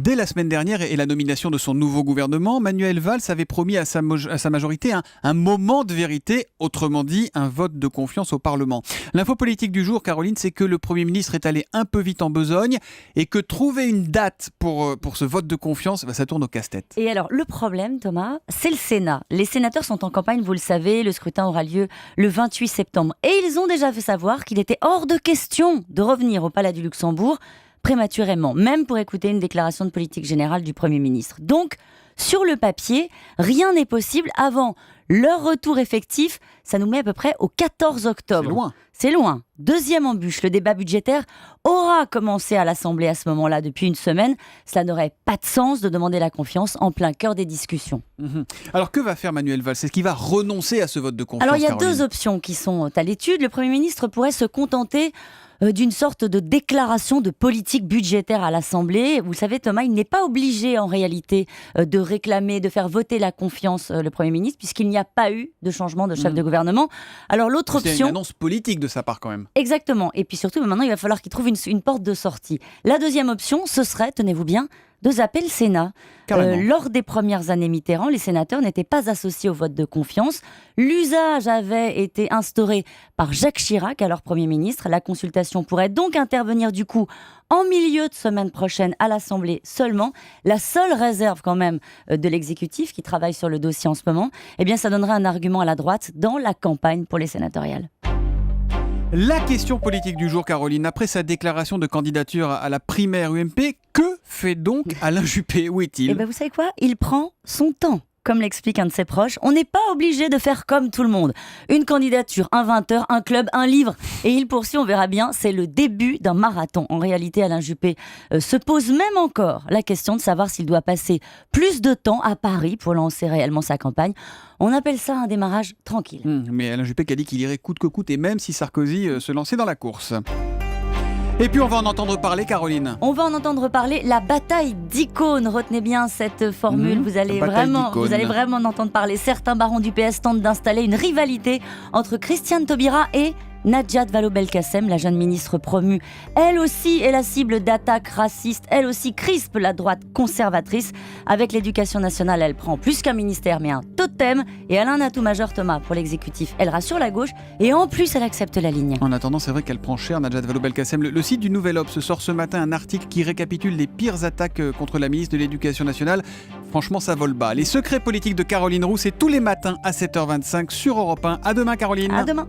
Dès la semaine dernière et la nomination de son nouveau gouvernement, Manuel Valls avait promis à sa majorité un moment de vérité, autrement dit un vote de confiance au Parlement. L'info politique du jour, Caroline, c'est que le Premier ministre est allé un peu vite en besogne et que trouver une date pour ce vote de confiance, ça tourne au casse-tête. Et alors, le problème, Thomas, c'est le Sénat. Les sénateurs sont en campagne, vous le savez, le scrutin aura lieu le 28 septembre. Et ils ont déjà fait savoir qu'il était hors de question de revenir au Palais du Luxembourg prématurément, même pour écouter une déclaration de politique générale du Premier ministre. Donc, sur le papier, rien n'est possible avant leur retour effectif. Ça nous met à peu près au 14 octobre. C'est loin. C'est loin. Deuxième embûche, le débat budgétaire aura commencé à l'Assemblée à ce moment-là depuis une semaine. Cela n'aurait pas de sens de demander la confiance en plein cœur des discussions. Alors que va faire Manuel Valls? Est-ce qu'il va renoncer à ce vote de confiance? Alors il y a Caroline, deux options qui sont à l'étude. Le Premier ministre pourrait se contenter d'une sorte de déclaration de politique budgétaire à l'Assemblée. Vous le savez, Thomas, il n'est pas obligé en réalité de réclamer, de faire voter la confiance le Premier ministre, puisqu'il n'y a pas eu de changement de chef de gouvernement. Alors l'autre option... C'est une annonce politique de sa part quand même. Exactement. Et puis surtout, maintenant, il va falloir qu'il trouve une porte de sortie. La deuxième option, ce serait, tenez-vous bien, de zapper le Sénat. Lors des premières années Mitterrand, les sénateurs n'étaient pas associés au vote de confiance. L'usage avait été instauré par Jacques Chirac, alors Premier ministre. La consultation pourrait donc intervenir du coup en milieu de semaine prochaine à l'Assemblée seulement. La seule réserve quand même de l'exécutif qui travaille sur le dossier en ce moment, eh bien ça donnerait un argument à la droite dans la campagne pour les sénatoriales. La question politique du jour, Caroline. Après sa déclaration de candidature à la primaire UMP, que fait donc Alain Juppé? Où est-il? Eh bien, vous savez quoi? Il prend son temps. Comme l'explique un de ses proches, on n'est pas obligé de faire comme tout le monde. Une candidature, un 20h, un club, un livre. Et il poursuit, on verra bien, c'est le début d'un marathon. En réalité, Alain Juppé se pose même encore la question de savoir s'il doit passer plus de temps à Paris pour lancer réellement sa campagne. On appelle ça un démarrage tranquille. Mais Alain Juppé qui a dit qu'il irait coûte que coûte, et même si Sarkozy se lançait dans la course. Et puis on va en entendre parler, Caroline. On va en entendre parler, la bataille d'icônes. Retenez bien cette formule, vous allez vraiment en entendre parler. Certains barons du PS tentent d'installer une rivalité entre Christiane Taubira et Najat Vallaud-Belkacem, la jeune ministre promue. Elle aussi est la cible d'attaques racistes. Elle aussi crispe la droite conservatrice. Avec l'éducation nationale, elle prend plus qu'un ministère, mais un totem. Et elle a un atout majeur, Thomas, pour l'exécutif. Elle rassure la gauche et en plus, elle accepte la ligne. En attendant, c'est vrai qu'elle prend cher, Najat Vallaud-Belkacem. Le site du Nouvel Obs sort ce matin un article qui récapitule les pires attaques contre la ministre de l'Éducation nationale. Franchement, ça vole bas. Les secrets politiques de Caroline Roux, c'est tous les matins à 7h25 sur Europe 1. À demain, Caroline. À demain.